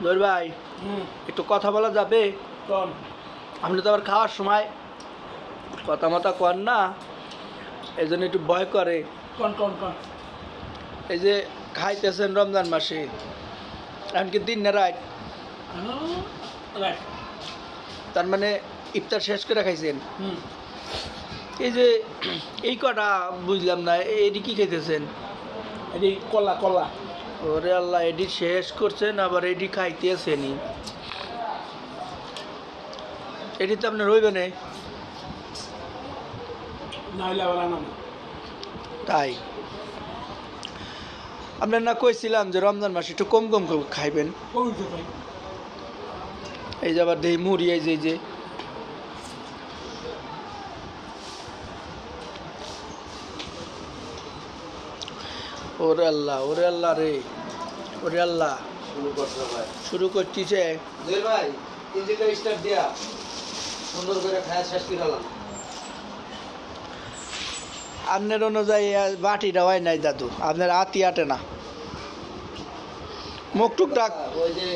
নূর ভাই একটু কথা বলা যাবে? আপনি তো আবার খাওয়ার সময় কথা মতো কর না, এই জন্য একটু ভয় করে। এই যে খাইতেছেন রমজান মাসে, এমনকি দিন না রাত, তার মানে ইফতার শেষ করে খাইছেন। এই যে এই কটা বুঝলাম না, এটি কি খাইতেছেন? এটি কলা কলা। ওরে আল্লাহ, এটি শেষ করছেন আবার এটি খাইতেছেনি, এটি তো আপনার রইবে না। তাই আপনার না কইছিলাম যে রমজান মাসে একটু কম কম খাইবেন। এই যে আবার দেহি মুড়ি, এই যে ওরে আল্লাহ, ওরে আল্লাহ রে, ওরে আল্লাহ, শুরু করতেছে ভাই। ইঞ্জিনটা স্টার্ট দিয়া সুন্দর করে খায়া শেষ করে গেলাম। আপনার অনুযায়ী বাটিটা হয় নাই দাদু, আপনার আতি আটে না। মুখ টুক ডাক, ওই যে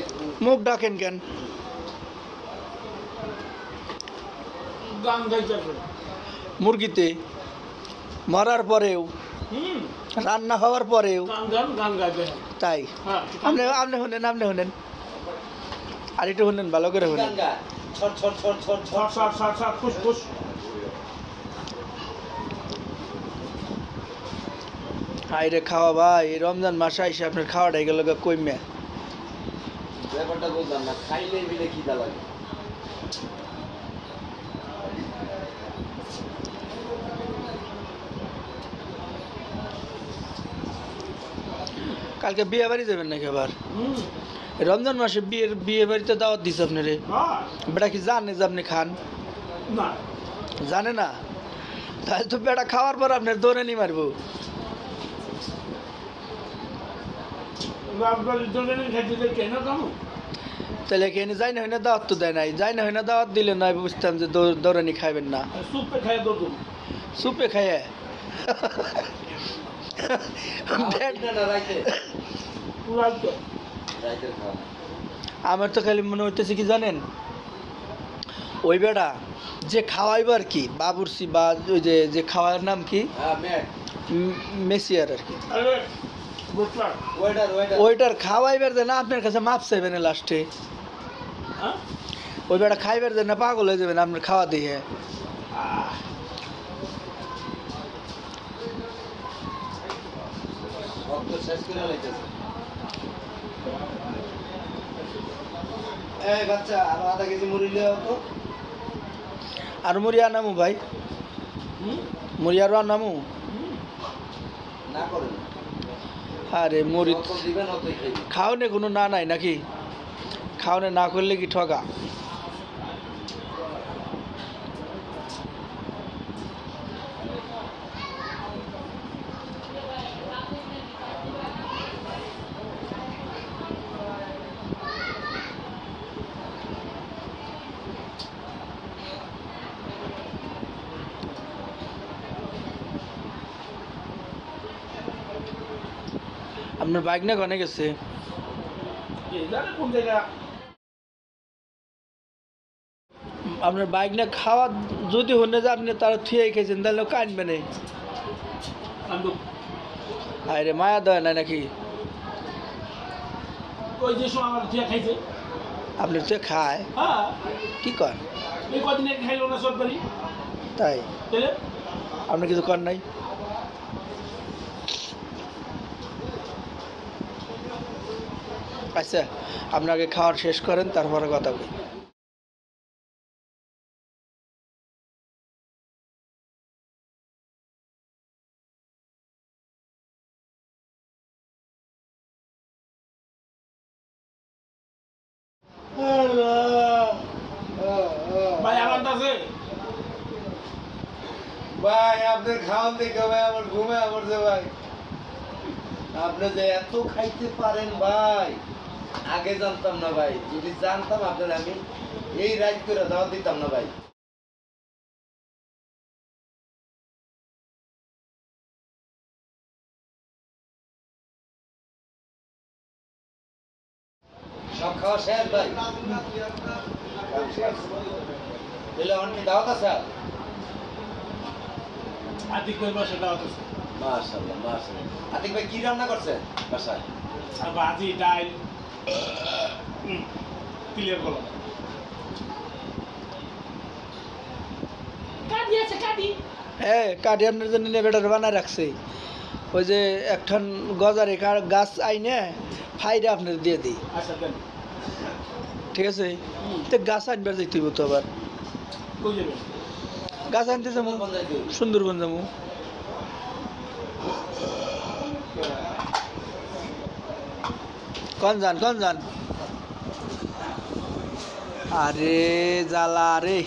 মুখ ডাকেন কেন? গান গাইতে মুরগিতে মরার পরেও, রান্না হওয়ার পরেও গান গাইতে। তাই আপনি আপনি শুনেন, আপনি শুনেন, আর একটু শুনেন, ভালো করে শুনেন। ছট ছট ছট ছট ছট শট শট শট ফুস ফুস। হাই রে খাওয়া ভাই, এই রমজান মাসে এসে আপনার খাওয়াটা গেল কইমে। ব্যাপারটা বুঝলাম না, খাইলে মিলে খিদা লাগে। কালকে বিয়ে বাড়ি যাবেন নাকি আবার? রমজান মাসে বিয়ে বাড়িতে দাওয়াত দিছে আপনারে? বেটা কি জানে যে আপনি খান? না জানে না? তাহলে তো বেটা খাওয়ার পর আপনার দৌড়ে নি মারবো। তাহলে এখানে যাই না হয় না, দাওয়াত তো দেয় নাই। যাই না হয় না, দাওয়াত দিলে নয় বুঝতাম যে দৌড়ানি খাইবেন না। সুপে খাই দৌড় সুপে খাইয়ে আমার তো খালি মনে হইতেছে কি জানেন, ওই বেটা যে খাওয়াইব আর কি, বাবুর্চি বা ওই যে খাওয়ার নাম কি, মেসিয়ার আর কি, ওইটার খাওয়াইবার দেয় না, আপনার কাছে মাপ চাইবেন লাস্টে। ওই বেটা খাইবার দেয় না, পাগল হয়ে যাবেন আপনার খাওয়া দিয়ে। বাচ্চা আরো আধা কেজি মুড়ি লিয়ে তো। আর মুড়ি আনামু ভাই, মুড়ি আরো আনামু না করেন। আরে মুড়ি দিবেন অতই খাইবেন। খাওয়ানে কোনো না নাই নাকি? খাওয়ানে না করলে কি ঠগা? আপনার বাইক না কনে গেছে? কোন জায়গা আপনার বাইক না খাওয়া যদি হনে যে আপনি তারা থুয়ে খেয়েছেন, তাহলে কানবে না। আরে মায়া দেয় না নাকি? ওই যে সময় আমার থিয়া খাইছে। আপনি তো খায় হ্যাঁ কি কর? এই কদিনে খাইলো না সব বাড়ি। তাই তাহলে আপনি কিছু কর নাই? আচ্ছা, আপনাকে খাওয়ার শেষ করেন, তারপরে কথা বলি। ভাই আমার কাছে ভাই আপনার খাওয়ান দেখে ভাই আমার ঘুমে পড়ছে ভাই। আপনি যে এত খাইতে পারেন ভাই, আগে জানতাম না ভাই। যদি জানতাম আপনার আমি এই রাইড করে দাওয়াত দিতাম না ভাই। সব খাওয়া শেষ ভাই এলে অনেক দাওয়াত আছে আতিক ভাই বসে দাওয়াত আছে। মাশাআল্লাহ মাশাআল্লাহ আতিক ভাই কি রান্না করছেন বাসায় আর ভাজি ডাল ক্লিয়ার করো। কাটি আছে কাটি। হ্যাঁ কাঠি আপনার জন্য বেটার বানায় রাখছে ওই যে একঠান গজারে গাছ আইনে ফাইডে আপনার দিয়ে দিই আচ্ছা দেন। ঠিক আছে তো গাছ আনবার যাইতে হইব তো আবার কই যাবে? গাছ আনতে যাবো সুন্দরবন যাবো কন যান আরে জ্বালা রে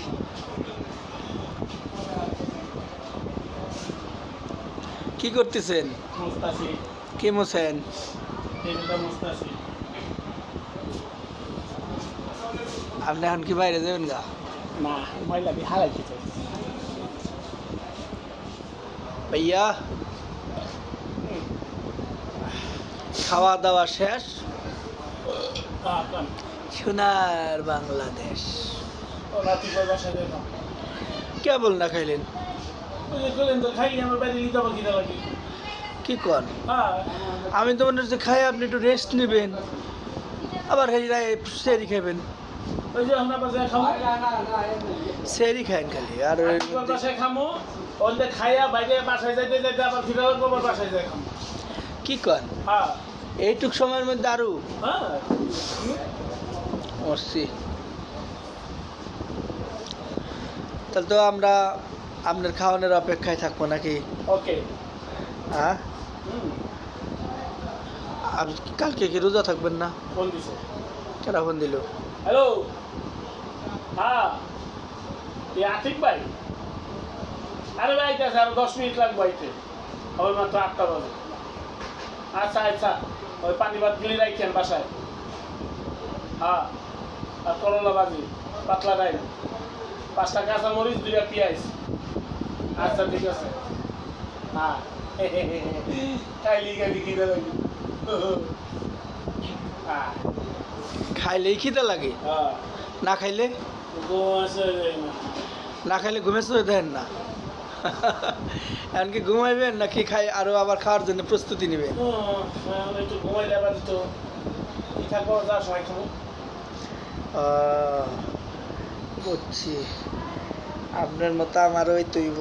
কি করতেছেন মুস্তাসি কি মোছেন এটা মুস্তাসি। আপনি এখন কি বাইরে যাবেন গা না ময়লা দিয়ে হারাই খেতে। ভাইয়া খাওয়া দাওয়া শেষ সোনার বাংলাদেশ রাতি পর বাসায় যাই না। কেবল না খাইলেন ওই যে গেলেন তো খাইলে আমার বাইরে নিতে পারি কিনা লাগে। কি কন হ্যাঁ আমি তো মনে হচ্ছে খাই আপনি একটু রেস্ট নেবেন আবার সেরি খাবেন ওই যে আমরা বাসায় খাবো সেরি খাইন খালি আর ওই আতিক বাসায় খামো ওদের খাইয়া বাইরে বাসায় যাইতে যাইতে আবার ফিরে লাগবো আবার বাসায় যাই খামো। কি কন হ্যাঁ এইটুক সময়ের মধ্যে আরো হ্যাঁ মরছি তাহলে তো আমরা আপনার খাওয়ানোর অপেক্ষায় থাকবো নাকি ওকে। হ্যাঁ আর কালকে কি রোজা থাকবেন না ফোন দিছে। কেনা ফোন দিল হ্যালো হ্যাঁ এই আতিক ভাই আরে ভাই আছে আর 10 মিনিট লাগবে আইতে হবে মাত্র 8টা বাজে। আচ্ছা আচ্ছা ওই পানি ভাত গিলি রাখছেন বাসায়। হ্যাঁ আর করলা ভাজি পাতলা ডাইল 5টা কাঁচা মরিচ 2টা পেঁয়াজ। আচ্ছা ঠিক আছে হ্যাঁ খাইলি খাইলি কিনে লাগি। হ্যাঁ খাইলেই খিদে লাগে হ্যাঁ না খাইলে আছে না খাইলে ঘুমে শুয়ে দেন না এমনকি ঘুমাইবেন নাকি খাই আরো আবার খাওয়ার জন্য প্রস্তুতি নেবেন একটু ঘুমাইলে আবার তো পিঠা পাওয়া যাওয়ার সময় খাবো। বুঝছি আপনার মতো আমারও ওই তৈব